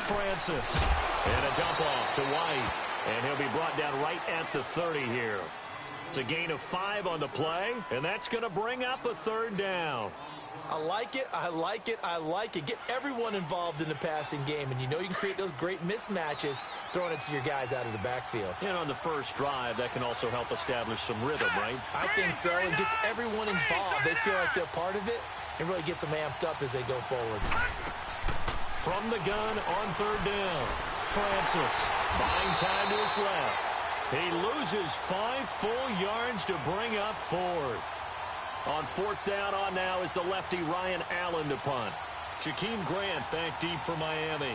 Francis. And a dump off to White. And he'll be brought down right at the 30 here. It's a gain of 5 on the play, and that's going to bring up a third down. I like it, I like it, I like it. Get everyone involved in the passing game, and you know you can create those great mismatches throwing it to your guys out of the backfield. And on the first drive, that can also help establish some rhythm, right? I think so. It gets everyone involved. They feel like they're part of it, and really gets them amped up as they go forward. From the gun on third down, Francis buying time to his left. He loses 5 full yards to bring up fourth. On fourth down on now is the lefty Ryan Allen to punt. Jakeem Grant back deep for Miami.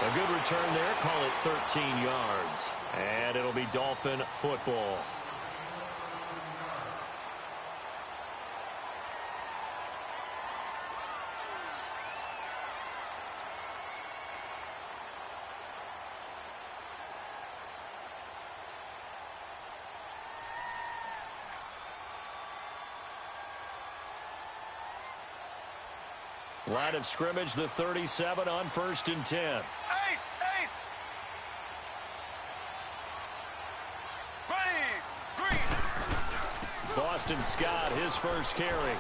A good return there, call it 13 yards. And it'll be Dolphin football. Line of scrimmage, the 37 on 1st and 10. Boston Scott, his first carry.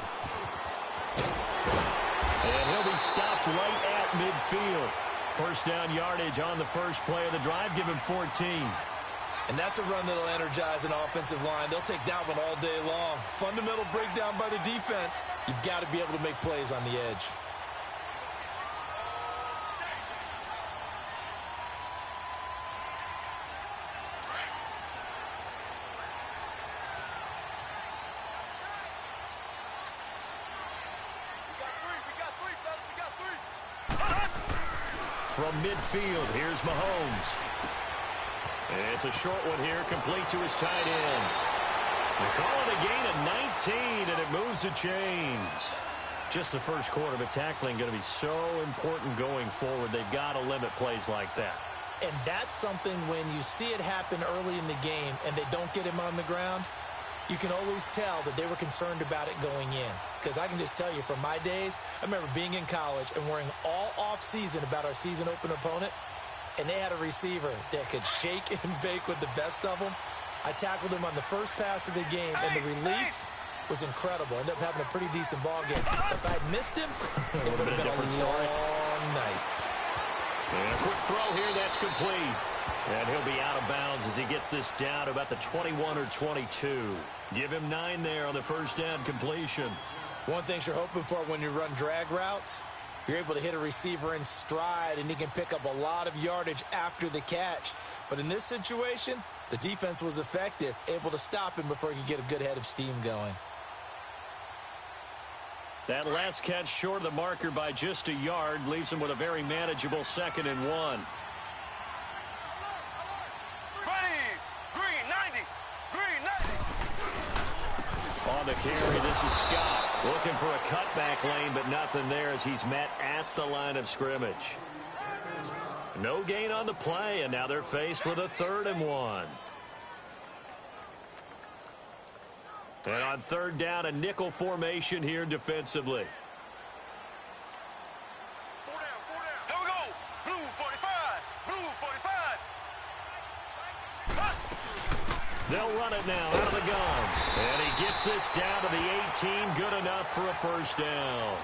And he'll be stopped right at midfield. First down yardage on the first play of the drive. Give him 14. And that's a run that'll energize an offensive line. They'll take that one all day long. Fundamental breakdown by the defense. You've got to be able to make plays on the edge. From midfield, here's Mahomes. And it's a short one here, complete to his tight end. They call it a gain of 19, and it moves the chains. Just the first quarter, but tackling going to be so important going forward. They've got to limit plays like that. And that's something when you see it happen early in the game and they don't get him on the ground, you can always tell that they were concerned about it going in. Because I can just tell you from my days, I remember being in college and worrying all off-season about our season open opponent, and they had a receiver that could shake and bake with the best of them. I tackled him on the first pass of the game, and the relief was incredible. Ended up having a pretty decent ball game. If I'd missed him, it would have been a long night. And a quick throw here, that's complete. And he'll be out of bounds as he gets this down to about the 21 or 22. Give him 9 there on the first down completion. One thing you're hoping for when you run drag routes, you're able to hit a receiver in stride, and he can pick up a lot of yardage after the catch. But in this situation, the defense was effective, able to stop him before he could get a good head of steam going. That last catch short of the marker by just a yard leaves him with a very manageable 2nd and 1. On the carry, this is Scott looking for a cutback lane, but nothing there as he's met at the line of scrimmage. No gain on the play, and now they're faced with a 3rd and 1. And on 3rd down, a nickel formation here defensively. Here we go. Blue 45. Blue 45. They'll run it now out of the gun. And he gets this down to the 18. Good enough for a first down.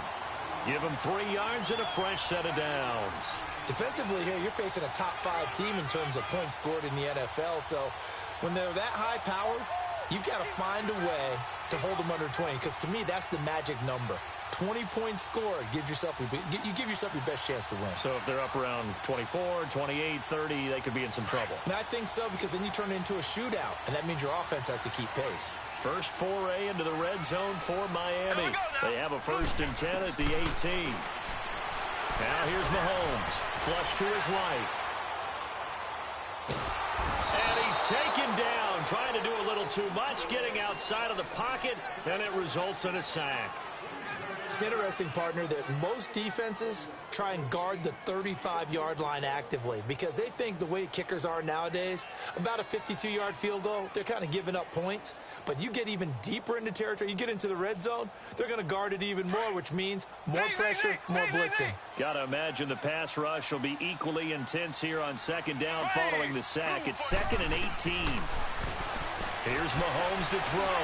Give him 3 yards and a fresh set of downs. Defensively here, you're facing a top 5 team in terms of points scored in the NFL. So when they're that high-powered, you've got to find a way to hold them under 20, because to me, that's the magic number. 20 points scored, you give yourself your best chance to win. So if they're up around 24, 28, 30, they could be in some trouble. And I think so, because then you turn it into a shootout, and that means your offense has to keep pace. First foray into the red zone for Miami. They have a 1st and 10 at the 18. Now here's Mahomes, flush to his right. And he's taken down trying to do a little too much, getting outside of the pocket, and it results in a sack. It's interesting, partner, that most defenses try and guard the 35-yard line actively because they think the way kickers are nowadays, about a 52-yard field goal, they're kind of giving up points. But you get even deeper into territory, you get into the red zone, they're going to guard it even more, which means more pressure, more blitzing. Got to imagine the pass rush will be equally intense here on second down following the sack. It's 2nd and 18. Here's Mahomes to throw.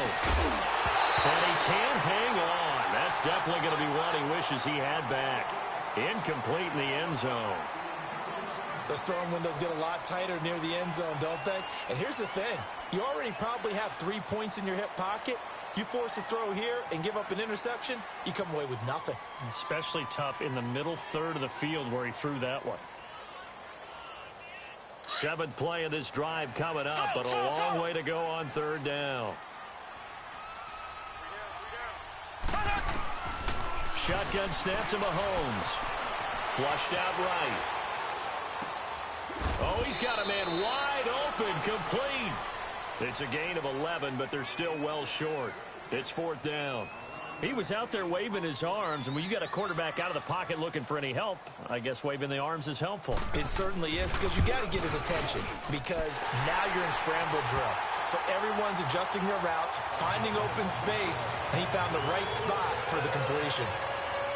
And he can't hang on. That's definitely going to be one he wishes he had back. Incomplete in the end zone. Those throwing windows get a lot tighter near the end zone, don't they? And here's the thing. You already probably have 3 points in your hip pocket. You force a throw here and give up an interception, you come away with nothing. Especially tough in the middle third of the field where he threw that one. 7th play of this drive coming up, but a long way to go on 3rd down. Shotgun snap to Mahomes. Flushed out right. Oh, he's got a man wide open, complete. It's a gain of 11, but they're still well short. It's 4th down. He was out there waving his arms, and when you got a quarterback out of the pocket looking for any help, I guess waving the arms is helpful. It certainly is, because you got to get his attention, because now you're in scramble drill. So everyone's adjusting their routes, finding open space, and he found the right spot for the completion.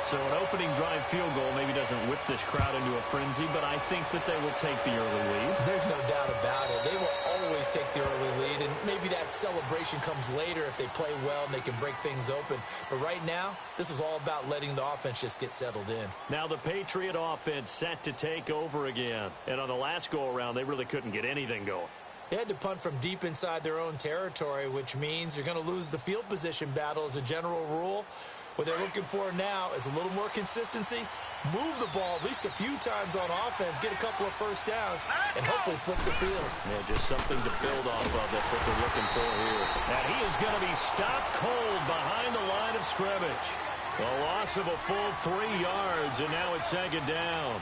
So an opening drive field goal maybe doesn't whip this crowd into a frenzy, but I think that they will take the early lead. There's no doubt about it. They will always take the early lead, and maybe that celebration comes later if they play well and they can break things open. But right now, this is all about letting the offense just get settled in. Now the Patriot offense set to take over again. And on the last go-around, they really couldn't get anything going. They had to punt from deep inside their own territory, which means you're going to lose the field position battle as a general rule. What they're looking for now is a little more consistency, move the ball at least a few times on offense, get a couple of first downs, and hopefully flip the field. Yeah, just something to build off of. That's what they're looking for here. And he is going to be stopped cold behind the line of scrimmage. A loss of a full 3 yards, and now it's 2nd down.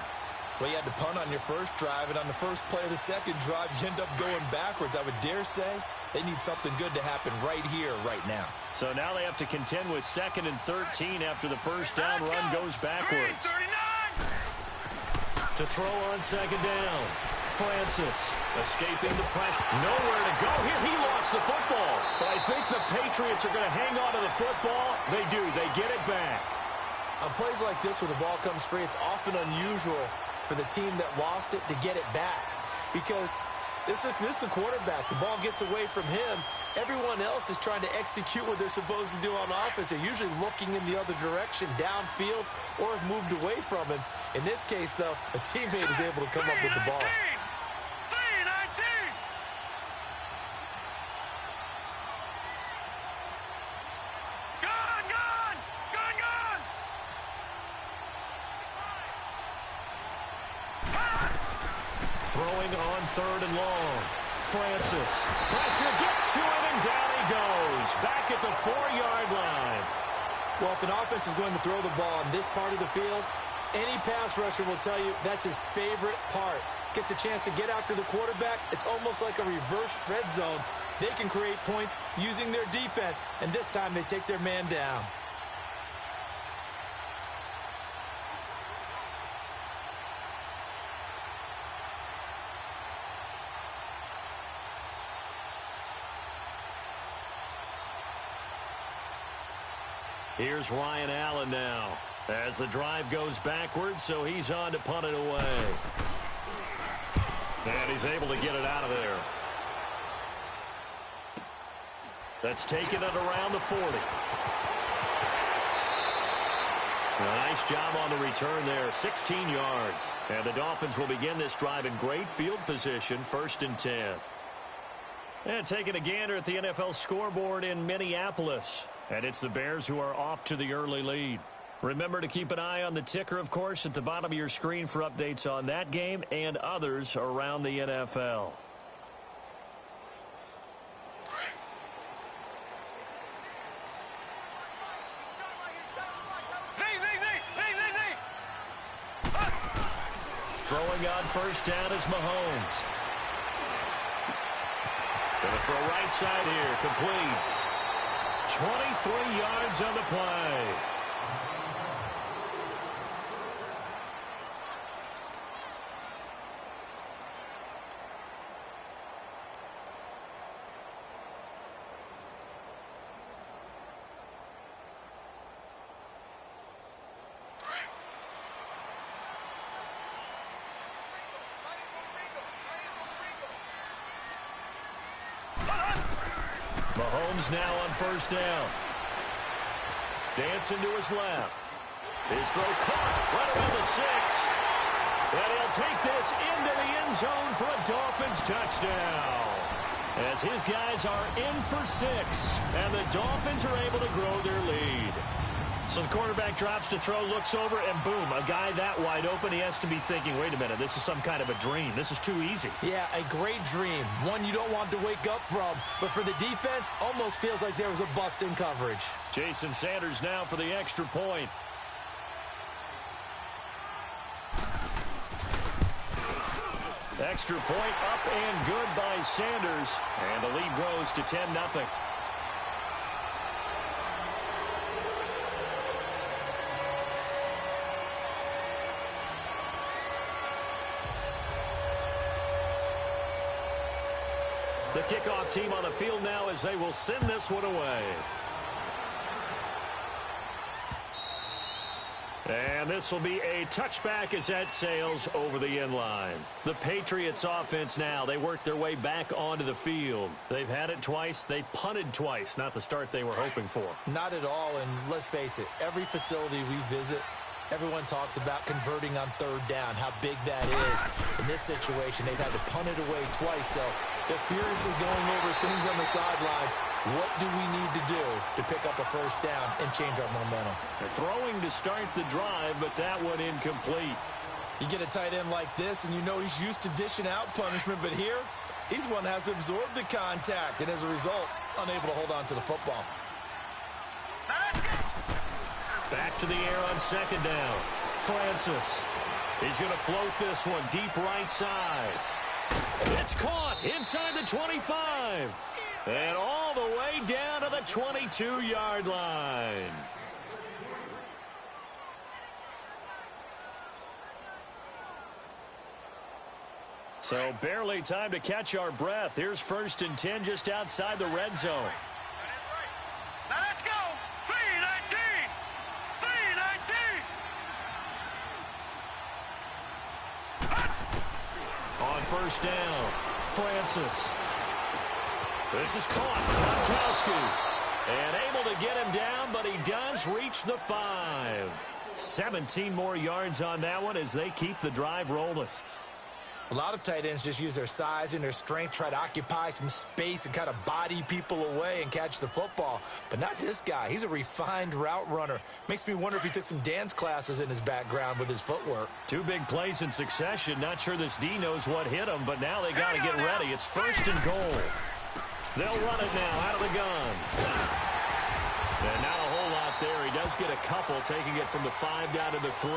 Well, you had to punt on your first drive, and on the first play of the second drive, you end up going backwards. I would dare say they need something good to happen right here, right now. So now they have to contend with 2nd and 13 after the first down run goes backwards. To throw on 2nd down. Francis escaping the pressure. Nowhere to go here. He lost the football. But I think the Patriots are going to hang on to the football. They do. They get it back. On plays like this where the ball comes free, it's often unusual for the team that lost it to get it back. Because this is the quarterback. The ball gets away from him. Everyone else is trying to execute what they're supposed to do on offense. They're usually looking in the other direction, downfield, or have moved away from him. In this case, though, a teammate is able to come up with the ball. Throwing on 3rd and long. Francis. Pressure gets to him, and down he goes. Back at the 4-yard line. Well, if an offense is going to throw the ball in this part of the field, any pass rusher will tell you that's his favorite part. Gets a chance to get after the quarterback. It's almost like a reverse red zone. They can create points using their defense, and this time they take their man down. Here's Ryan Allen now as the drive goes backwards, so he's on to punt it away. And he's able to get it out of there. That's taken it around the 40. A nice job on the return there, 16 yards. And the Dolphins will begin this drive in great field position, 1st and 10. And taking a gander at the NFL scoreboard in Minneapolis. And it's the Bears who are off to the early lead. Remember to keep an eye on the ticker, of course, at the bottom of your screen for updates on that game and others around the NFL. Throwing on 1st down is Mahomes. Gonna throw right side here, complete. 23 yards on the play. Mahomes now on first down. Dancing to his left. His throw caught right around the 6. And he'll take this into the end zone for a Dolphins touchdown. As his guys are in for 6. And the Dolphins are able to grow their lead. So the quarterback drops to throw, looks over, and boom, a guy that wide open, he has to be thinking, wait a minute, this is some kind of a dream. This is too easy. Yeah, a great dream. One you don't want to wake up from. But for the defense, almost feels like there was a bust in coverage. Jason Sanders now for the extra point. Extra point up and good by Sanders. And the lead grows to 10-0. The kickoff team on the field now as they will send this one away. And this will be a touchback as that sails over the end line. The Patriots offense now, they work their way back onto the field. They've had it twice. They've punted twice. Not the start they were hoping for. Not at all, and let's face it, every facility we visit, everyone talks about converting on third down, how big that is. In this situation, they've had to punt it away twice, so they're furiously going over things on the sidelines. What do we need to do to pick up a first down and change our momentum? They're throwing to start the drive, but that one incomplete. You get a tight end like this, and you know he's used to dishing out punishment, but here, he's one that has to absorb the contact, and as a result, unable to hold on to the football. Back to the air on second down. Francis. He's going to float this one deep right side. It's caught inside the 25. And all the way down to the 22-yard line. So barely time to catch our breath. Here's 1st and 10 just outside the red zone. Now let's go. 319. 319. On first down, Francis. This is caught. Gronkowski. And able to get him down, but he does reach the 5. 17 more yards on that one as they keep the drive rolling. A lot of tight ends just use their size and their strength, try to occupy some space and kind of body people away and catch the football. But not this guy. He's a refined route runner. Makes me wonder if he took some dance classes in his background with his footwork. 2 big plays in succession. Not sure this D knows what hit him, but now they got to get ready. It's 1st and goal. They'll run it now out of the gun. And not a whole lot there. He does get a couple, taking it from the 5 down to the 3.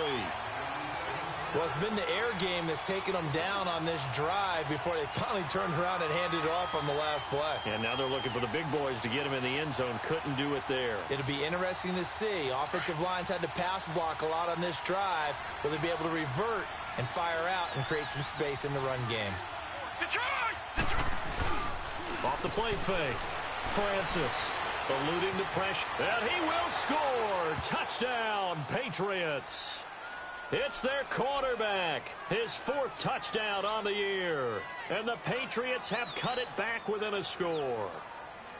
Well, it's been the air game that's taken them down on this drive before they finally turned around and handed it off on the last play. And now they're looking for the big boys to get him in the end zone. Couldn't do it there. It'll be interesting to see. Offensive lines had to pass block a lot on this drive. Will they be able to revert and fire out and create some space in the run game? Detroit! Detroit! Off the play fake. Francis eluding the pressure. And he will score. Touchdown, Patriots. It's their quarterback. His 4th touchdown on the year. And the Patriots have cut it back within a score.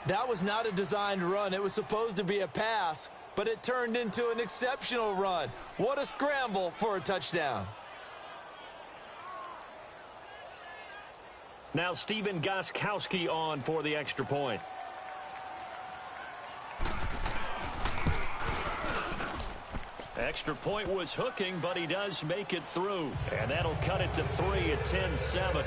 That was not a designed run. It was supposed to be a pass, but it turned into an exceptional run. What a scramble for a touchdown. Now Stephen Gostkowski on for the extra point. Extra point was hooking, but he does make it through. And that'll cut it to 3 at 10-7.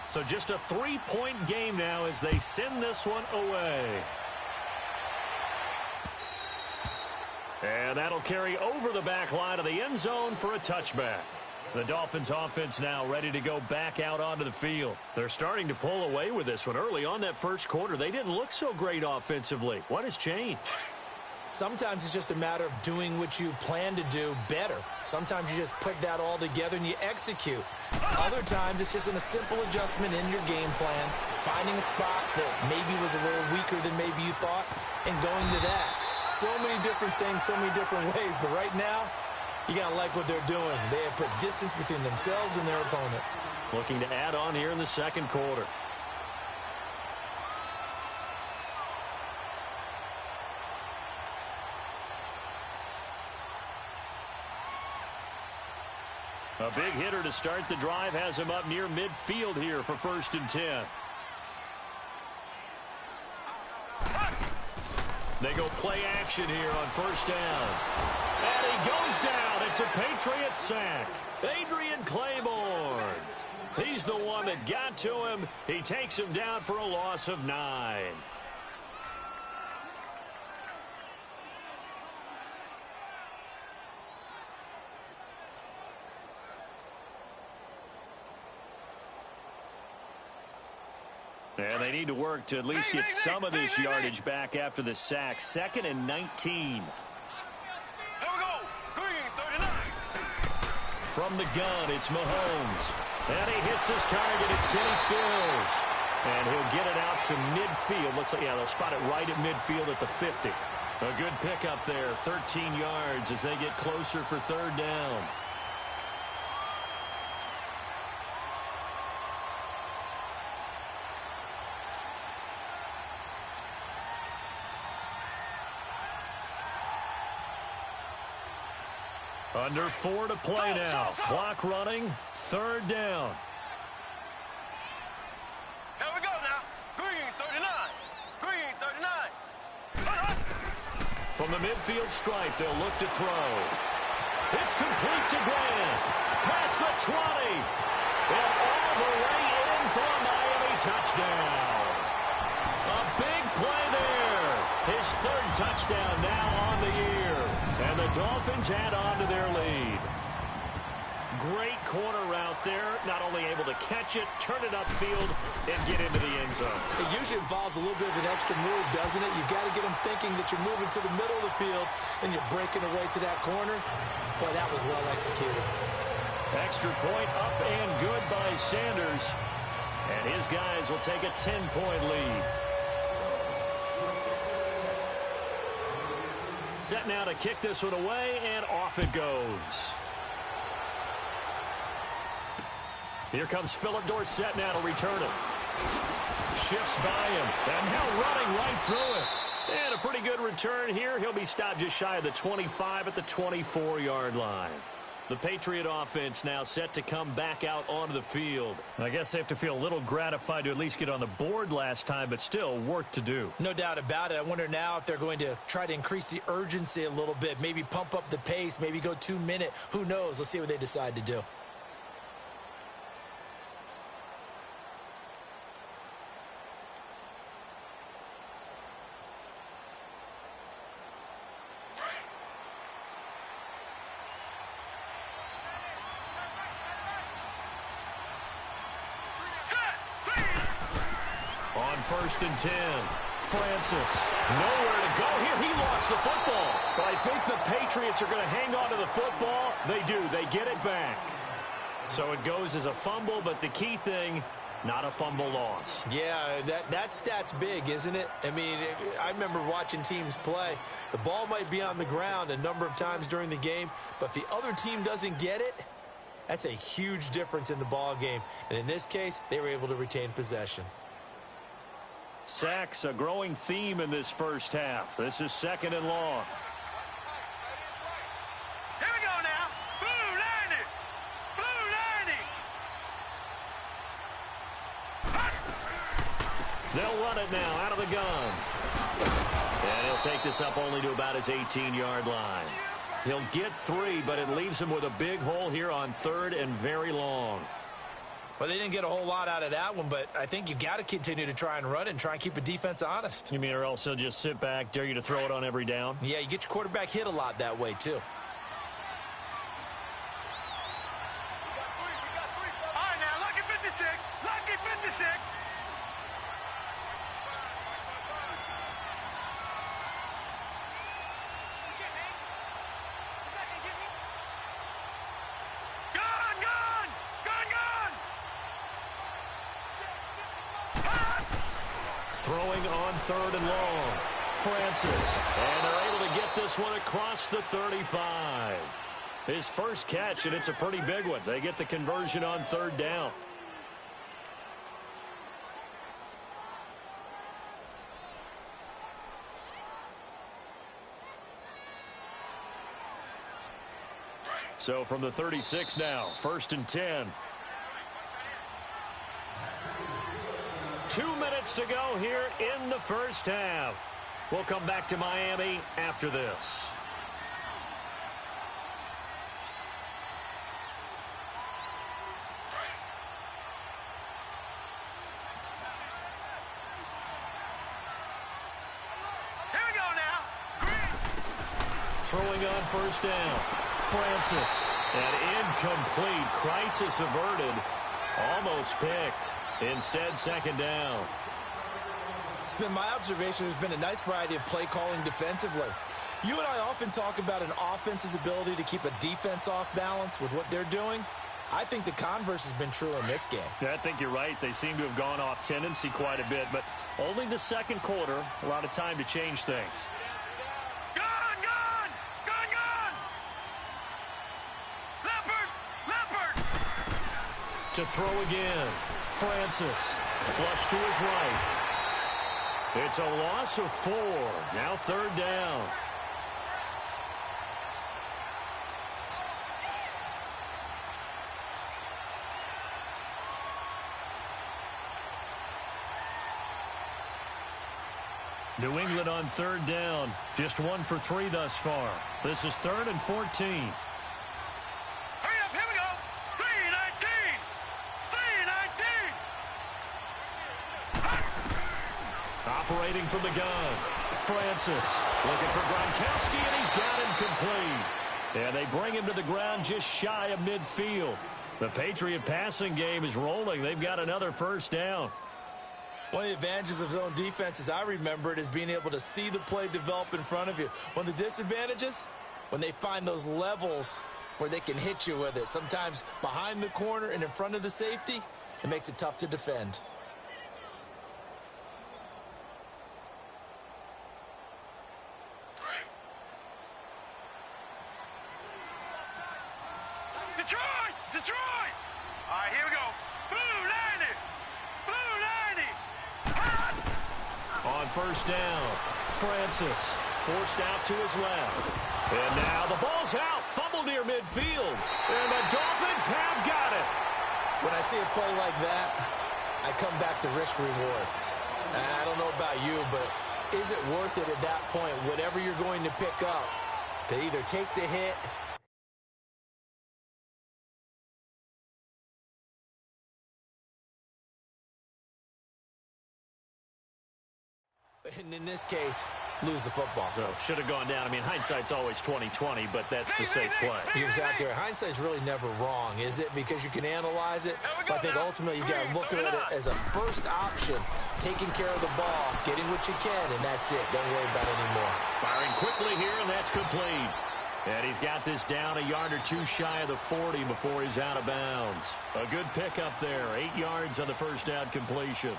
So just a 3-point game now as they send this one away. And that'll carry over the back line of the end zone for a touchback. The Dolphins offense now ready to go back out onto the field. They're starting to pull away with this one. Early on that first quarter, they didn't look so great offensively. What has changed? Sometimes it's just a matter of doing what you plan to do better. Sometimes you just put that all together and you execute. Other times it's just in a simple adjustment in your game plan, finding a spot that maybe was a little weaker than maybe you thought, and going to that. So many different things, so many different ways, but right now, you got to like what they're doing. They have put distance between themselves and their opponent. Looking to add on here in the second quarter. A big hitter to start the drive has him up near midfield here for 1st and 10. They go play action here on 1st down. And he goes down. It's a Patriots sack. Adrian Claiborne. He's the one that got to him. He takes him down for a loss of 9. And they need to work to at least get some of this yardage back after the sack. 2nd and 19. Here we go. Green, 39. From the gun, it's Mahomes. And he hits his target. It's Kenny Stills. And he'll get it out to midfield. Looks like, yeah, they'll spot it right at midfield at the 50. A good pickup there. 13 yards as they get closer for 3rd down. Under 4 to play now. Clock running. 3rd down. Here we go now. Green, 39. Green, 39. From the midfield stripe, they'll look to throw. It's complete to Grant. Past the 20. And all the way in for a Miami touchdown. A big play there. His 3rd touchdown now on the year. And the Dolphins add on to their lead. Great corner route there. Not only able to catch it, turn it upfield, and get into the end zone. It usually involves a little bit of an extra move, doesn't it? You've got to get them thinking that you're moving to the middle of the field and you're breaking away to that corner. Boy, that was well executed. Extra point up and good by Sanders. And his guys will take a 10-point lead. Set now to kick this one away, and off it goes. Here comes Philip Dorsett now to return it. Shifts by him, and now running right through it. And a pretty good return here. He'll be stopped just shy of the 25 at the 24-yard line. The Patriot offense now set to come back out onto the field. I guess they have to feel a little gratified to at least get on the board last time, but still work to do. No doubt about it. I wonder now if they're going to try to increase the urgency a little bit, maybe pump up the pace, maybe go 2-minute. Who knows? Let's see what they decide to do. On 1st and 10, Francis. Nowhere to go here. He lost the football. But I think the Patriots are going to hang on to the football. They do. They get it back. So it goes as a fumble, but the key thing, not a fumble loss. Yeah, that stat's big, isn't it? I mean, I remember watching teams play. The ball might be on the ground a number of times during the game, but if the other team doesn't get it, that's a huge difference in the ball game. And in this case, they were able to retain possession. Sacks, a growing theme in this first half. This is 2nd and long. Here we go now. Blue 90. Blue 90. They'll run it now out of the gun. And he'll take this up only to about his 18-yard line. He'll get 3, but it leaves him with a big hole here on 3rd and very long. Well, they didn't get a whole lot out of that one, but I think you've got to continue to try and run and try and keep a defense honest. You mean or else they'll just sit back, dare you to throw it on every down? Yeah, you get your quarterback hit a lot that way, too. All right, now, lucky 56. Lucky 56. Throwing on 3rd and long. Francis. And they're able to get this one across the 35. His first catch, and it's a pretty big one. They get the conversion on 3rd down. So from the 36 now, 1st and 10. 2 minutes to go here in the first half. We'll come back to Miami after this. Here we go now. Throwing on 1st down. Francis. And incomplete. Crisis averted. Almost picked. Instead, 2nd down. It's been my observation there's been a nice variety of play calling defensively. You and I often talk about an offense's ability to keep a defense off balance with what they're doing. I think the converse has been true in this game. Yeah, I think you're right. They seem to have gone off tendency quite a bit, but only the 2nd quarter, a lot of time to change things. To throw again. Francis. Flush to his right. It's a loss of 4. Now 3rd down. New England on 3rd down. Just 1 for 3 thus far. This is 3rd and 14. Operating from the gun. Francis looking for Gronkowski, and he's got him complete. And they bring him to the ground just shy of midfield. The Patriot passing game is rolling. They've got another 1st down. One of the advantages of zone defense, as I remember it, is being able to see the play develop in front of you. One of the disadvantages, when they find those levels where they can hit you with it, sometimes behind the corner and in front of the safety, it makes it tough to defend. Detroit! All right, here we go. Blue 90! Blue 90! On 1st down, Francis forced out to his left. And now the ball's out. Fumble near midfield. And the Dolphins have got it. When I see a play like that, I come back to risk reward. I don't know about you, but is it worth it at that point, whatever you're going to pick up, to either take the hit and in this case, lose the football. So should have gone down. I mean, hindsight's always 20/20, but that's the safe play. You're exactly right. Hindsight's really never wrong, is it? Because you can analyze it. But I think ultimately you got to look at it as a first option, taking care of the ball, getting what you can, and that's it. Don't worry about it anymore. Firing quickly here, and that's complete. And he's got this down a yard or two shy of the 40 before he's out of bounds. A good pickup there. 8 yards on the 1st down completion.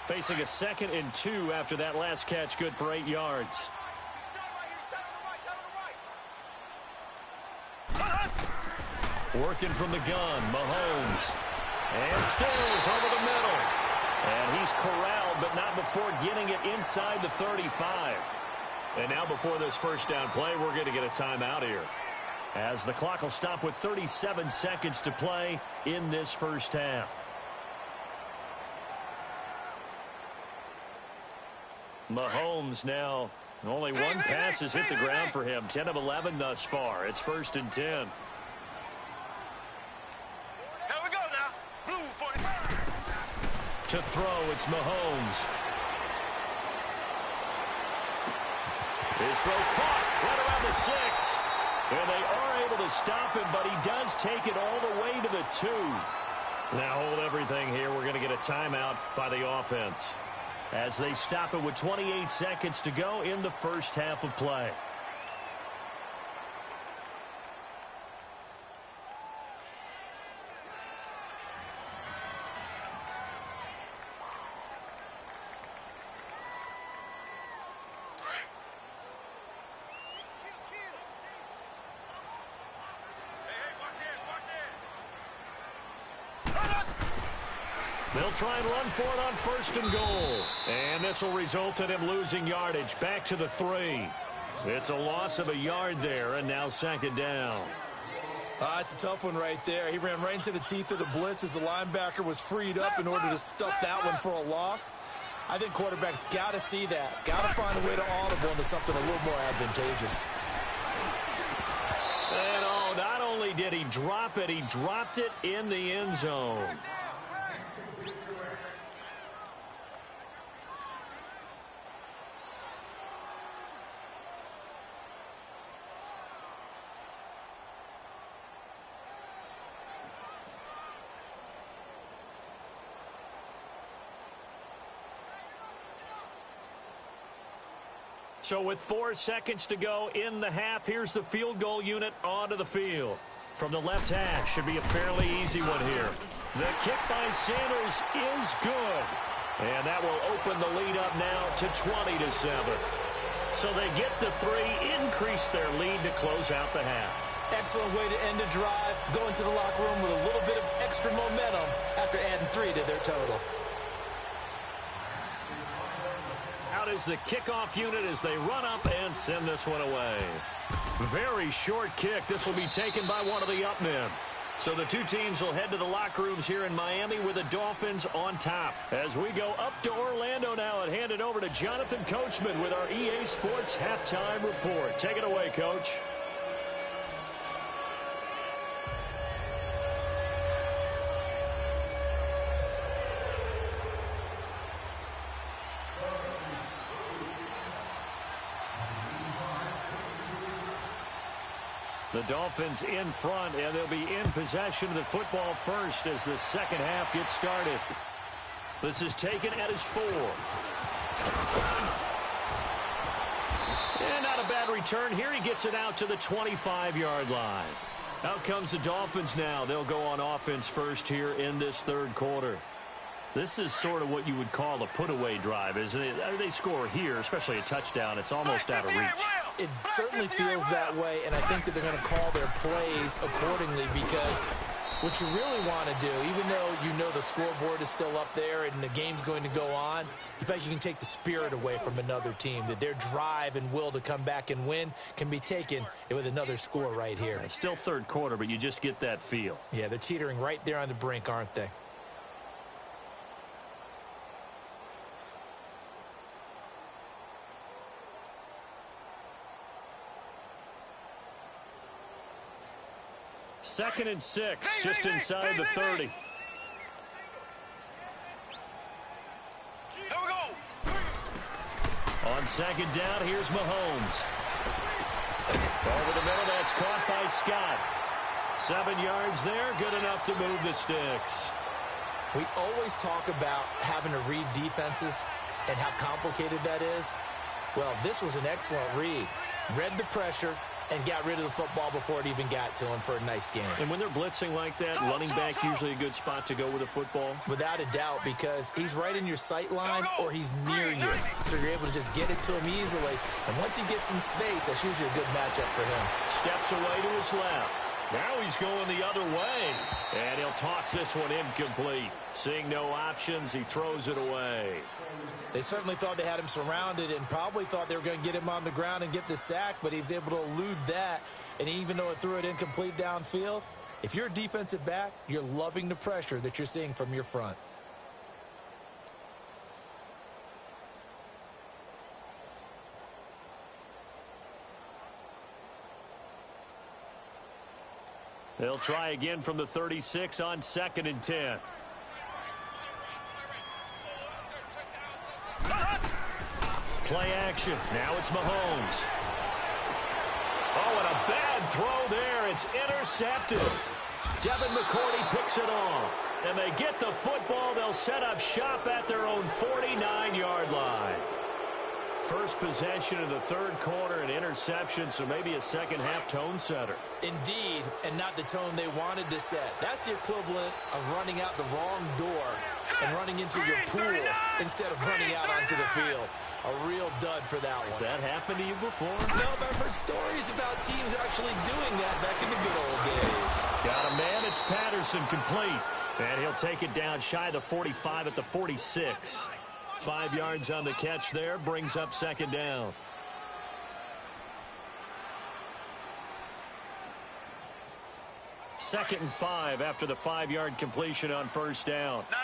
Facing a 2nd and 2 after that last catch, good for 8 yards. Working from the gun, Mahomes. And Stills over the middle. And he's corralled, but not before getting it inside the 35. And now before this 1st down play, we're going to get a timeout here, as the clock will stop with 37 seconds to play in this 1st half. Mahomes now Only one pass has hit the ground for him. 10 of 11 thus far. It's 1st and 10. Here we go now. Blue 45. To throw, it's Mahomes. His throw caught right around the 6. And they are able to stop him, but he does take it all the way to the 2. Now hold everything here. We're going to get a timeout by the offense as they stop it with 28 seconds to go in the first half of play. They'll try and run for it on 1st and goal. And this will result in him losing yardage back to the 3. It's a loss of a yard there, and now 2nd down. It's a tough one right there. He ran right into the teeth of the blitz as the linebacker was freed up in order to stuff that one for a loss. I think quarterbacks got to see that. Got to find a way to audible into something a little more advantageous. And not only did he drop it, he dropped it in the end zone. So with 4 seconds to go in the half, here's the field goal unit onto the field. From the left hash, should be a fairly easy one here. The kick by Sanders is good. And that will open the lead up now to 20-7. So they get the 3, increase their lead to close out the half. Excellent way to end a drive. Go into the locker room with a little bit of extra momentum after adding 3 to their total. Out is the kickoff unit as they run up and send this one away. Very short kick. This will be taken by one of the up men. So the two teams will head to the locker rooms here in Miami with the Dolphins on top. As we go up to Orlando now and hand it over to Jonathan Coachman with our EA Sports Halftime Report. Take it away, Coach. The Dolphins in front, and they'll be in possession of the football first as the second half gets started. This is taken at his 4. And not a bad return here. He gets it out to the 25-yard line. Out comes the Dolphins now. They'll go on offense first here in this third quarter. This is sort of what you would call a put-away drive, isn't it? They score here, especially a touchdown. It's almost out of reach. It certainly feels that way, and I think that they're going to call their plays accordingly because what you really want to do, even though you know the scoreboard is still up there and the game's going to go on, in fact, you can take the spirit away from another team, that their drive and will to come back and win can be taken with another score right here. It's still third quarter, but you just get that feel. Yeah, they're teetering right there on the brink, aren't they? Second and 6, just inside the 30. Here we go. On second down, here's Mahomes. Over the middle, that's caught by Scott. 7 yards there, good enough to move the sticks. We always talk about having to read defenses and how complicated that is. Well, this was an excellent read. Read the pressure and got rid of the football before it even got to him for a nice game. And when they're blitzing like that, running back usually a good spot to go with the football? Without a doubt, because he's right in your sight line or he's near you. So you're able to just get it to him easily. And once he gets in space, that's usually a good matchup for him. Steps away to his left. Now he's going the other way. And he'll toss this one incomplete. Seeing no options, he throws it away. They certainly thought they had him surrounded and probably thought they were going to get him on the ground and get the sack, but he was able to elude that. And even though it threw it incomplete downfield, if you're a defensive back, you're loving the pressure that you're seeing from your front. They'll try again from the 36 on 2nd and 10. Play action. Now it's Mahomes. Oh, and a bad throw there. It's intercepted. Devin McCourty picks it off. And they get the football. They'll set up shop at their own 49-yard line. First possession of the third quarter, an interception, so maybe a second-half tone setter. Indeed, and not the tone they wanted to set. That's the equivalent of running out the wrong door and running into your pool instead of running out onto the field. A real dud for that one. Has that happened to you before? No, but I've heard stories about teams actually doing that back in the good old days. Got a man, it's Patterson, complete. And he'll take it down shy of the 45 at the 46. 5 yards on the catch there, brings up 2nd down. Second and 5 after the 5-yard completion on 1st down. No.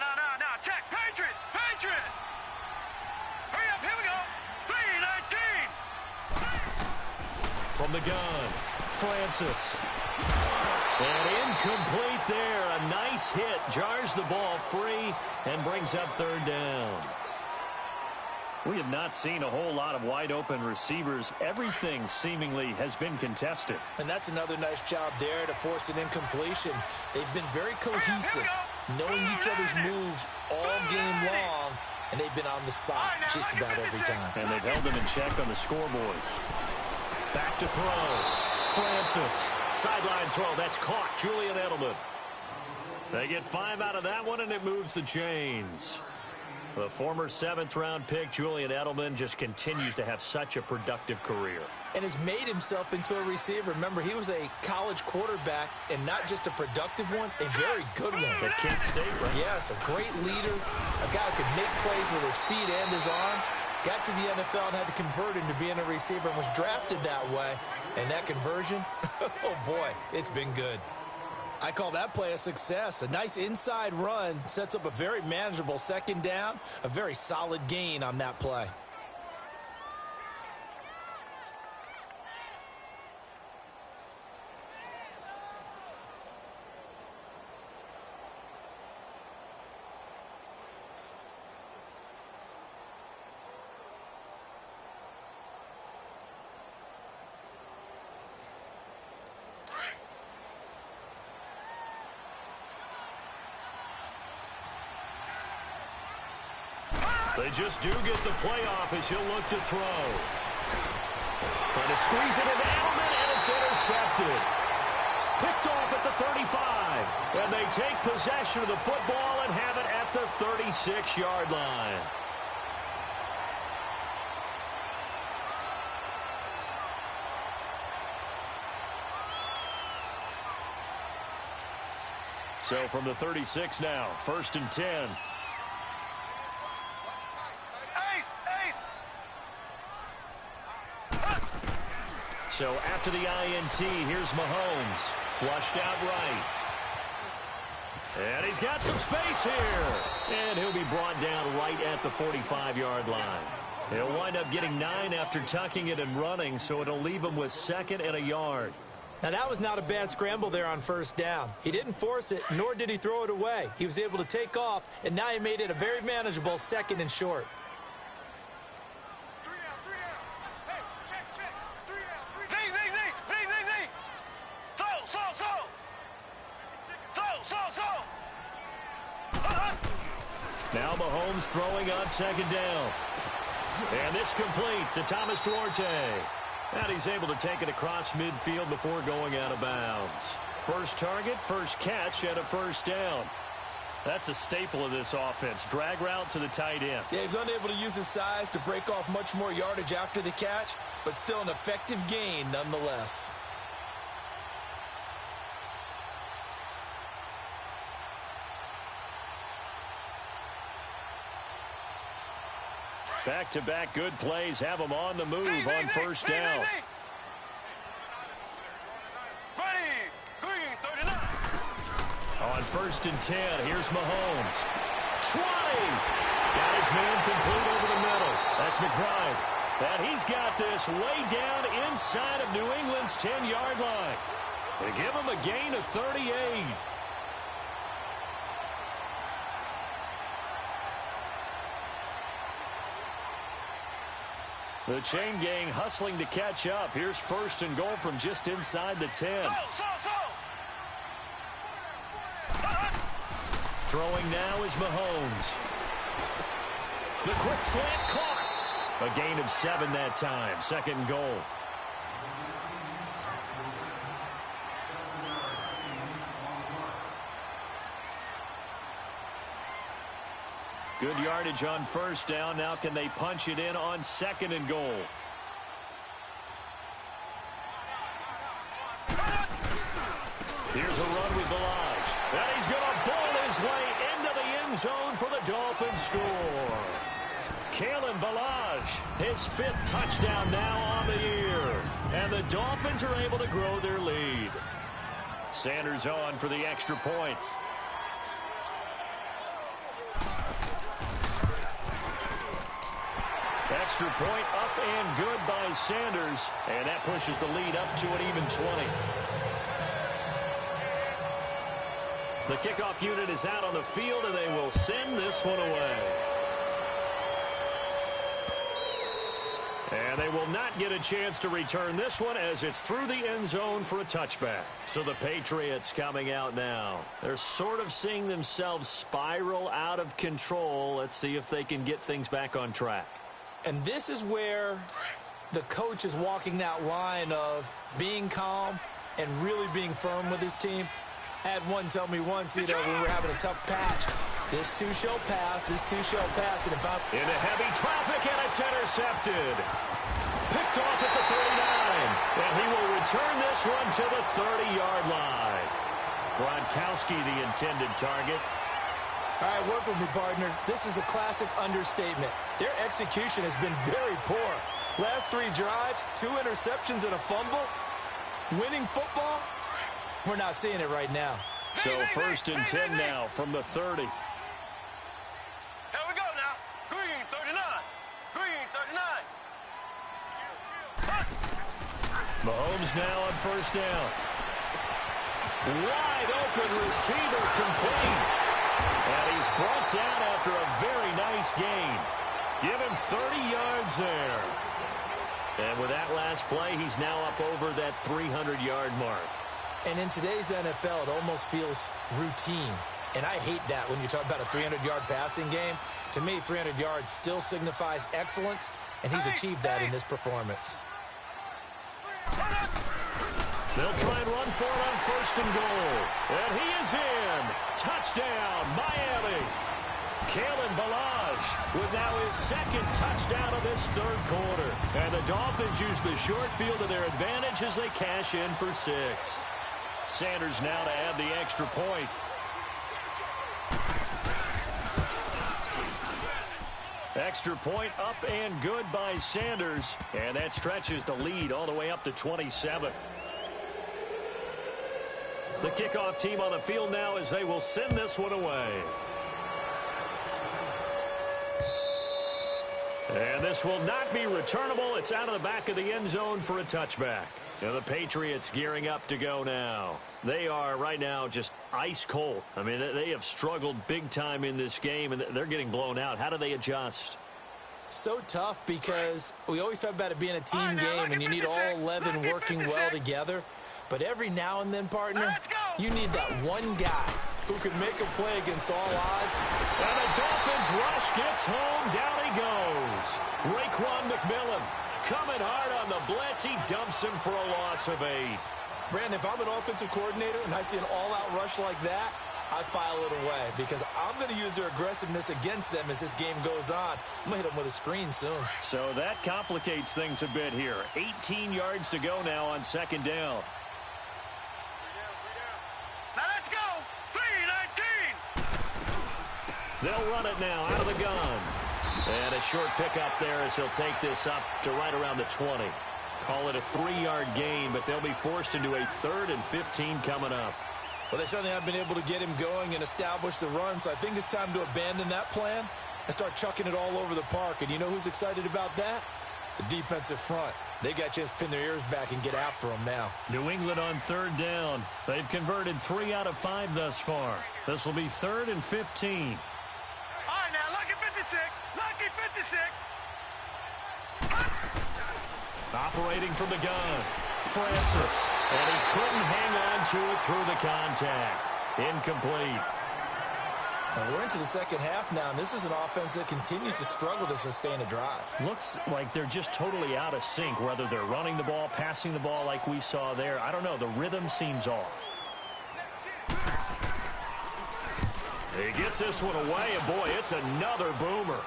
Check. Patriot. Hurry up. Here we go. 3-19. From the gun, Francis. And incomplete there. A nice hit. Jars the ball free and brings up 3rd down. We have not seen a whole lot of wide-open receivers. Everything seemingly has been contested. And that's another nice job there to force an incompletion. They've been very cohesive, knowing each other's moves all game long, and they've been on the spot just about every time. And they've held them in check on the scoreboard. Back to throw. Francis. Sideline throw. That's caught. Julian Edelman. They get 5 out of that one, and it moves the chains. The former 7th-round pick, Julian Edelman, just continues to have such a productive career. And has made himself into a receiver. Remember, he was a college quarterback, and not just a productive one, a very good one. At Kent State, right? Yes, a great leader, a guy who could make plays with his feet and his arm. Got to the NFL and had to convert into being a receiver and was drafted that way. And that conversion, oh boy, it's been good. I call that play a success. A nice inside run sets up a very manageable 2nd down. A very solid gain on that play. They just do get the playoff as he'll look to throw. Trying to squeeze it into Edelman, and it's intercepted. Picked off at the 35. And they take possession of the football and have it at the 36-yard line. So from the 36 now, 1st and 10. So after the INT, here's Mahomes. Flushed out right. And he's got some space here. And he'll be brought down right at the 45-yard line. He'll wind up getting 9 after tucking it and running, so it'll leave him with 2nd and a yard. Now, that was not a bad scramble there on 1st down. He didn't force it, nor did he throw it away. He was able to take off, and now he made it a very manageable 2nd and short. Now Mahomes throwing on 2nd down. And this complete to Thomas Duarte. And he's able to take it across midfield before going out of bounds. First target, first catch, and a 1st down. That's a staple of this offense. Drag route to the tight end. Yeah, he's unable to use his size to break off much more yardage after the catch, but still an effective gain nonetheless. Back-to-back good plays have them on the move on 1st down. On 1st and 10, here's Mahomes. 20! Got his man complete over the middle. That's McBride. And he's got this way down inside of New England's 10-yard line. They give him a gain of 38. The chain gang hustling to catch up. Here's first and goal from just inside the 10. Throwing now is Mahomes. The quick slant caught. A gain of 7 that time. Second and goal. Good yardage on first down. Now can they punch it in on second and goal? Here's a run with Balaj. And he's going to bowl his way into the end zone for the Dolphins score. Kalen Balaj, his 5th touchdown now on the year. And the Dolphins are able to grow their lead. Sanders on for the extra point. Extra point up and good by Sanders. And that pushes the lead up to an even 20. The kickoff unit is out on the field, and they will send this one away. And they will not get a chance to return this one as it's through the end zone for a touchback. So the Patriots coming out now. They're sort of seeing themselves spiral out of control. Let's see if they can get things back on track. And this is where the coach is walking that line of being calm and really being firm with his team. I had one tell me once, when we were having a tough patch, this too shall pass, this too shall pass. And if I'm into heavy traffic, and it's intercepted. Picked off at the 39. And he will return this one to the 30-yard line. Gronkowski, the intended target. All right, work with me, partner. This is a classic understatement. Their execution has been very poor. Last 3 drives, 2 interceptions and a fumble. Winning football, we're not seeing it right now. So first and 10 now from the 30. Here we go now. Green 39. Green 39. Mahomes now on first down. Wide open receiver complete. And he's brought down after a very nice gain. Give him 30 yards there. And with that last play, he's now up over that 300-yard mark. And in today's NFL, it almost feels routine. And I hate that when you talk about a 300-yard passing game. To me, 300 yards still signifies excellence, and he's achieved that in this performance. They'll try and run for it on first and goal. And he is in. Touchdown, Miami. Kalen Balaj with now his 2nd touchdown of this 3rd quarter. And the Dolphins use the short field to their advantage as they cash in for 6. Sanders now to add the extra point. Extra point up and good by Sanders. And that stretches the lead all the way up to 27. The kickoff team on the field now as they will send this one away. And this will not be returnable. It's out of the back of the end zone for a touchback. And the Patriots gearing up to go now. They are right now just ice cold. I mean, they have struggled big time in this game, and they're getting blown out. How do they adjust? So tough because we always talk about it being a team game, and you need all 11 working well together. But every now and then, partner, you need that one guy who can make a play against all odds. And the Dolphins rush gets home. Down he goes. Raekwon McMillan coming hard on the blitz. He dumps him for a loss of 8. Brandon, if I'm an offensive coordinator and I see an all-out rush like that, I file it away because I'm going to use their aggressiveness against them as this game goes on. I'm going to hit them with a screen soon. So that complicates things a bit here. 18 yards to go now on second down. Now let's go. 3-19. They'll run it now out of the gun. And a short pickup there as he'll take this up to right around the 20. Call it a 3-yard gain, but they'll be forced into a 3rd and 15 coming up. Well, they certainly haven't been able to get him going and establish the run, so I think it's time to abandon that plan and start chucking it all over the park. And you know who's excited about that? The defensive front, they got a chance to pin their ears back and get after them now. New England on third down. They've converted 3 out of 5 thus far. This will be 3rd and 15. All right, now, lucky 56. Lucky 56. Operating from the gun, Francis. And he couldn't hang on to it through the contact. Incomplete. And we're into the second half now, and this is an offense that continues to struggle to sustain a drive. Looks like they're just totally out of sync, whether they're running the ball, passing the ball like we saw there. I don't know. The rhythm seems off. He gets this one away, and boy, it's another boomer.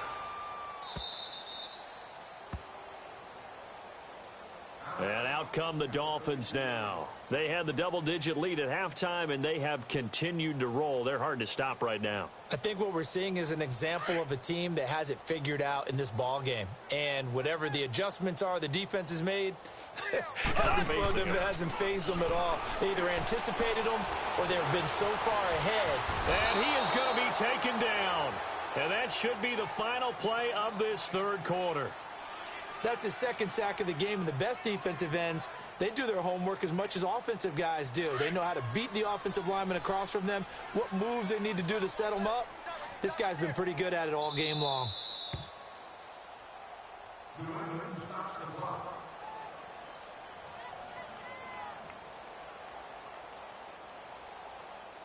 And out come the Dolphins now. They had the double-digit lead at halftime, and they have continued to roll. They're hard to stop right now. I think what we're seeing is an example of a team that has it figured out in this ball game. And whatever the adjustments are the defense has made, hasn't phased them at all. They either anticipated them or they've been so far ahead. And he is going to be taken down. And that should be the final play of this third quarter. That's his second sack of the game, and the best defensive ends, they do their homework as much as offensive guys do. They know how to beat the offensive lineman across from them, what moves they need to do to set them up. This guy's been pretty good at it all game long.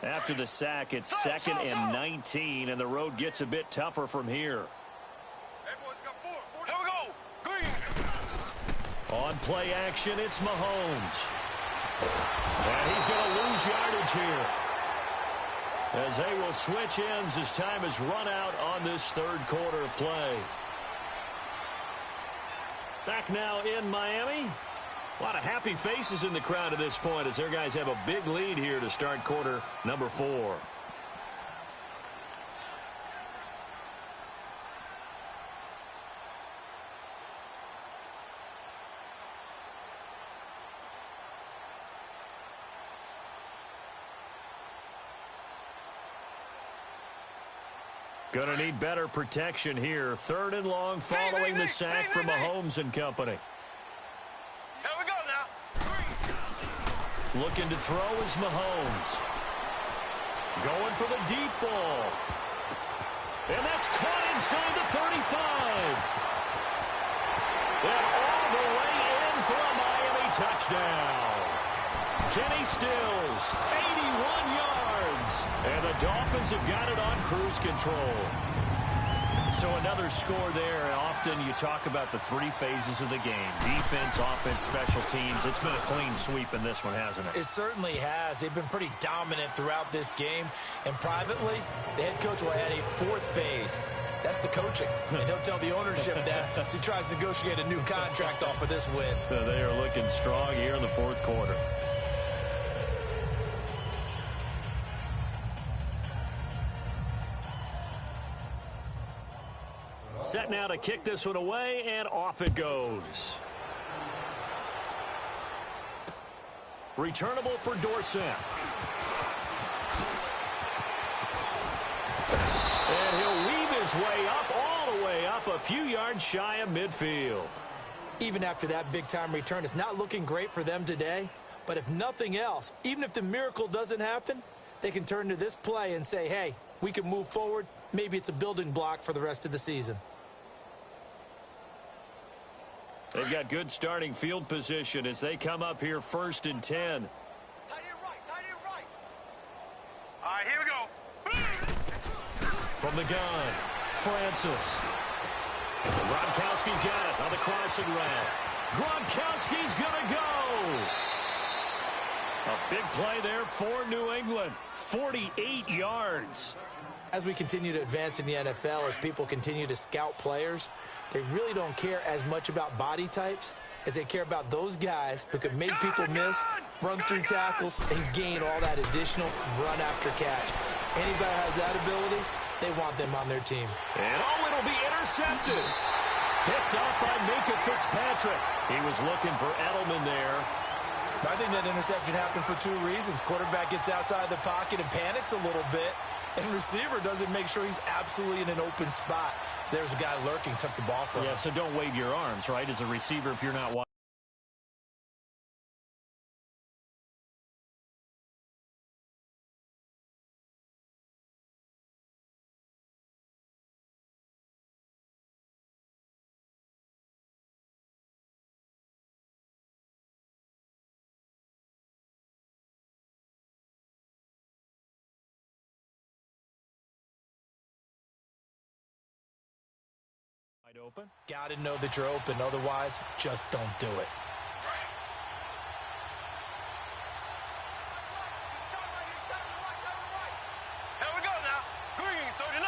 After the sack, it's 2nd and 19, and the road gets a bit tougher from here. On play action, it's Mahomes. And he's going to lose yardage here, as they will switch ends as time is run out on this third quarter of play. Back now in Miami. A lot of happy faces in the crowd at this point as their guys have a big lead here to start quarter number 4. Going to need better protection here. 3rd and long following the sack from Mahomes and company. Here we go now. Looking to throw is Mahomes. Going for the deep ball. And that's caught inside the 35. And all the way in for a Miami touchdown. Kenny Stills, 81 yards. And the Dolphins have got it on cruise control. So another score there. Often you talk about the 3 phases of the game. Defense, offense, special teams. It's been a clean sweep in this one, hasn't it? It certainly has. They've been pretty dominant throughout this game. And privately, the head coach will add a 4th phase. That's the coaching. And he'll tell the ownership that as he tries to negotiate a new contract off of this win. They are looking strong here in the 4th quarter. Set now to kick this one away, and off it goes. Returnable for Dorsett. And he'll weave his way up, all the way up, a few yards shy of midfield. Even after that big-time return, it's not looking great for them today. But if nothing else, even if the miracle doesn't happen, they can turn to this play and say, hey, we can move forward. Maybe it's a building block for the rest of the season. They've got good starting field position as they come up here 1st and 10. Tight end right, tight end right. All right, here we go. From the gun, Francis. Gronkowski's got it on the crossing route. Gronkowski's going to go. A big play there for New England. 48 yards. As we continue to advance in the NFL, as people continue to scout players, they really don't care as much about body types as they care about those guys who can make people miss, run through tackles, and gain all that additional run after catch. Anybody has that ability, they want them on their team. And it'll be intercepted. Picked off by Minka Fitzpatrick. He was looking for Edelman there. I think that interception happened for 2 reasons. Quarterback gets outside the pocket and panics a little bit. And receiver doesn't make sure he's absolutely in an open spot. So there's a guy lurking, took the ball from him. Yeah, so don't wave your arms, right, as a receiver if you're not watching. Open. Got to know that you're open. Otherwise, just don't do it. Here we go now. Green, 39.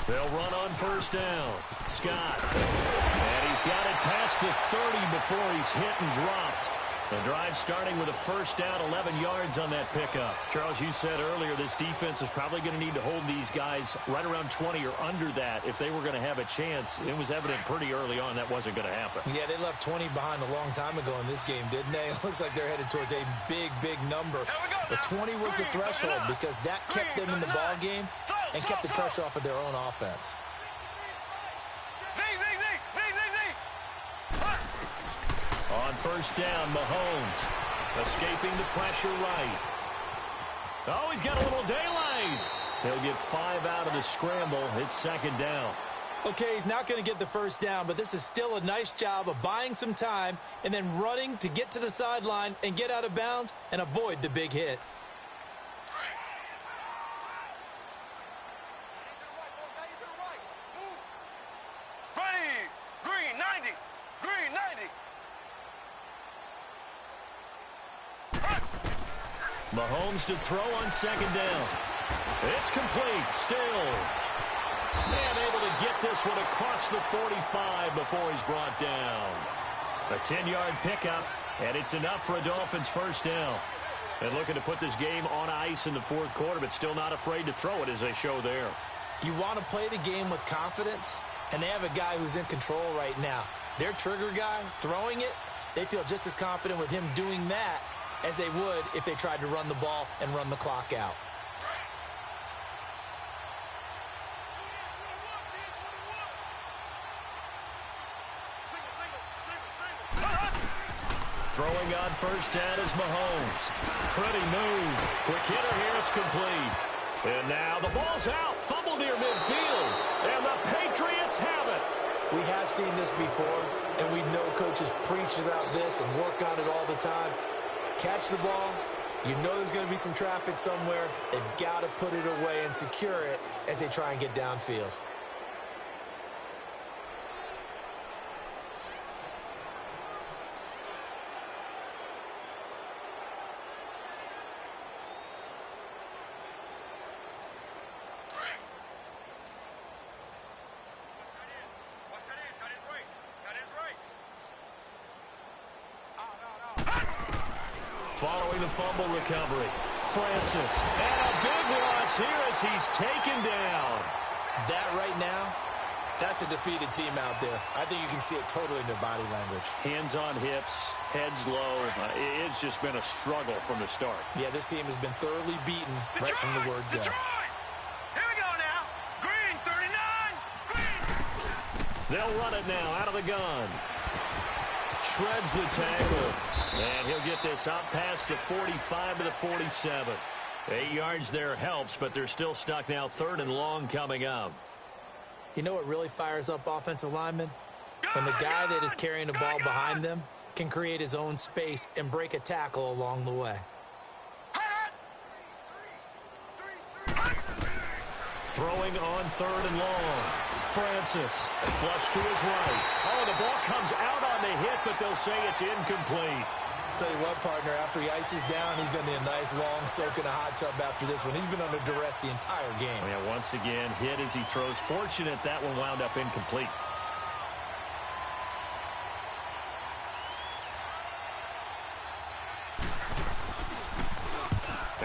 They'll run on first down. Scott. And he's got it past the 30 before he's hit and dropped. The drive starting with a first down, 11 yards on that pickup. Charles, you said earlier this defense is probably going to need to hold these guys right around 20 or under that if they were going to have a chance. It was evident pretty early on that wasn't going to happen. Yeah, they left 20 behind a long time ago in this game, didn't they? It looks like they're headed towards a big, big number. But 20 was the threshold because that kept them in the ball game and kept the pressure off of their own offense. On first down, Mahomes escaping the pressure right. Oh, he's got a little daylight. He'll get 5 out of the scramble. It's second down. Okay, he's not going to get the first down, but this is still a nice job of buying some time and then running to get to the sideline and get out of bounds and avoid the big hit. Mahomes to throw on second down. It's complete. Stills. And able to get this one across the 45 before he's brought down. A 10-yard pickup, and it's enough for a Dolphins first down. And looking to put this game on ice in the fourth quarter, but still not afraid to throw it as they show there. You want to play the game with confidence, and they have a guy who's in control right now. Their trigger guy throwing it, they feel just as confident with him doing that as they would if they tried to run the ball and run the clock out. Throwing on first down is Mahomes. Pretty move. Quick hitter here. It's complete. And now the ball's out. Fumble near midfield. And the Patriots have it. We have seen this before, and we know coaches preach about this and work on it all the time. Catch the ball. You know there's going to be some traffic somewhere. They've got to put it away and secure it as they try and get downfield. Following the fumble recovery, Francis. And a big loss here as he's taken down. That right now, that's a defeated team out there. I think you can see it totally in their body language. Hands on hips, heads low. It's just been a struggle from the start. Yeah, this team has been thoroughly beaten right from the word go. Here we go now. Green, 39. Green. They'll run it now out of the gun. Shreds the tackle. And he'll get this up past the 45 to the 47. 8 yards there helps, but they're still stuck now. Third and long coming up. You know what really fires up offensive linemen? When the guy that is carrying the ball behind them can create his own space and break a tackle along the way. Throwing on third and long. Francis. Flush to his right. Oh, the ball comes out on the hit, but they'll say it's incomplete. Tell you what, partner, after he ices down, he's going to need a nice long soak in a hot tub after this one. He's been under duress the entire game. Yeah, once again, hit as he throws. Fortunate that one wound up incomplete.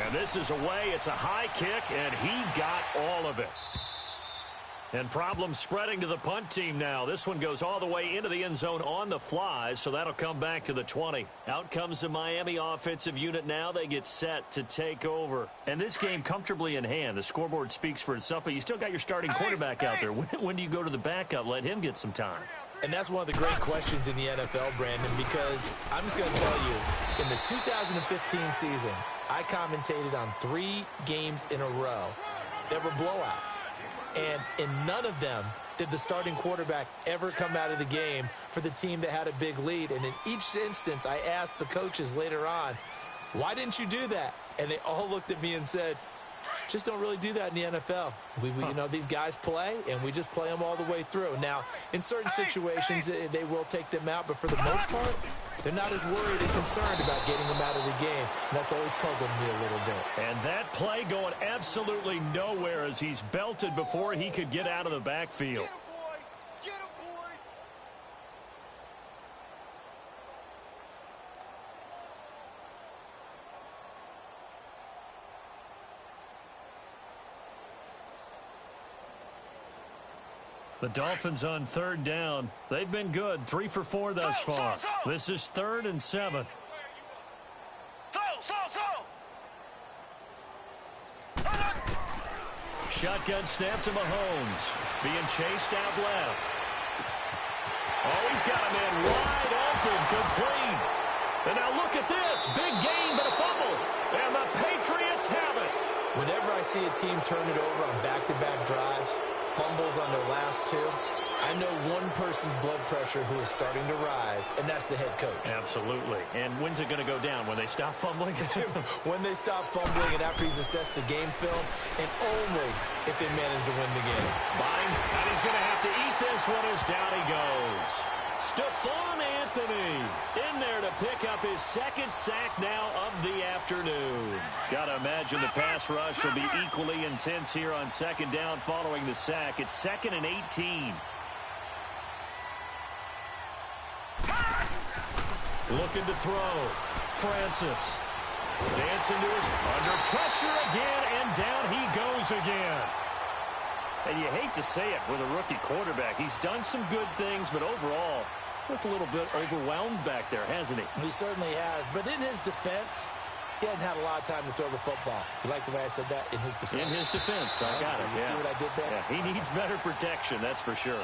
And this is away. It's a high kick, and he got all of it. And problems spreading to the punt team now. This one goes all the way into the end zone on the fly, so that'll come back to the 20. Out comes the Miami offensive unit now. They get set to take over. And this game comfortably in hand. The scoreboard speaks for itself, but you still got your starting quarterback out there. When do you go to the backup? Let him get some time. And that's one of the great questions in the NFL, Brandon, because I'm just going to tell you, in the 2015 season, I commentated on 3 games in a row that were blowouts. And in none of them did the starting quarterback ever come out of the game for the team that had a big lead. And in each instance, I asked the coaches later on, why didn't you do that? And they all looked at me and said, just don't really do that in the NFL. You know, these guys play, and we just play them all the way through. Now, in certain situations, they will take them out, but for the most part, they're not as worried and concerned about getting them out of the game. And that's always puzzled me a little bit. And that play going absolutely nowhere as he's belted before he could get out of the backfield. The Dolphins on 3rd down. They've been good, 3 for 4 thus far. This is 3rd and 7. Shotgun snap to Mahomes. Being chased out left. Oh, he's got a man wide open, complete. And now look at this. Big gain, but a fumble. And the Patriots have it. Whenever I see a team turn it over on back-to-back drives, fumbles on their last 2, I know one person's blood pressure who is starting to rise, and that's the head coach. Absolutely. And when's it going to go down? When they stop fumbling? When they stop fumbling and after he's assessed the game film, and only if they manage to win the game. Bind, and he's going to have to eat this one as down he goes. Stephon Anthony in there to pick up his 2nd sack now of the afternoon. Got to imagine the pass rush will be equally intense here on 2nd down following the sack. It's 2nd and 18. Looking to throw. Francis. Dancing to his under pressure again, and down he goes again. And you hate to say it with a rookie quarterback. He's done some good things, but overall, looked a little bit overwhelmed back there, hasn't he? He certainly has. But in his defense, he hasn't had a lot of time to throw the football. You like the way I said that? In his defense. In his defense. I got it. You see what I did there? Yeah, he needs better protection, that's for sure.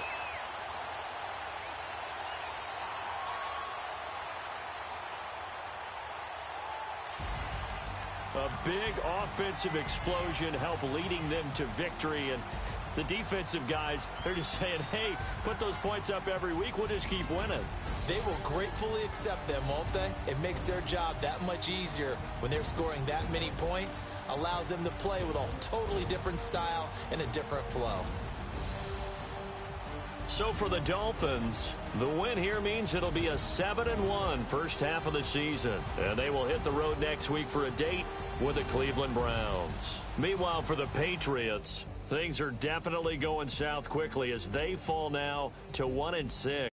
A big offensive explosion helped leading them to victory. And the defensive guys, they're just saying, hey, put those points up every week. We'll just keep winning. They will gratefully accept them, won't they? It makes their job that much easier when they're scoring that many points. Allows them to play with a totally different style and a different flow. So for the Dolphins, the win here means it'll be a 7-1 first half of the season. And they will hit the road next week for a date with the Cleveland Browns. Meanwhile, for the Patriots, things are definitely going south quickly as they fall now to 1-6.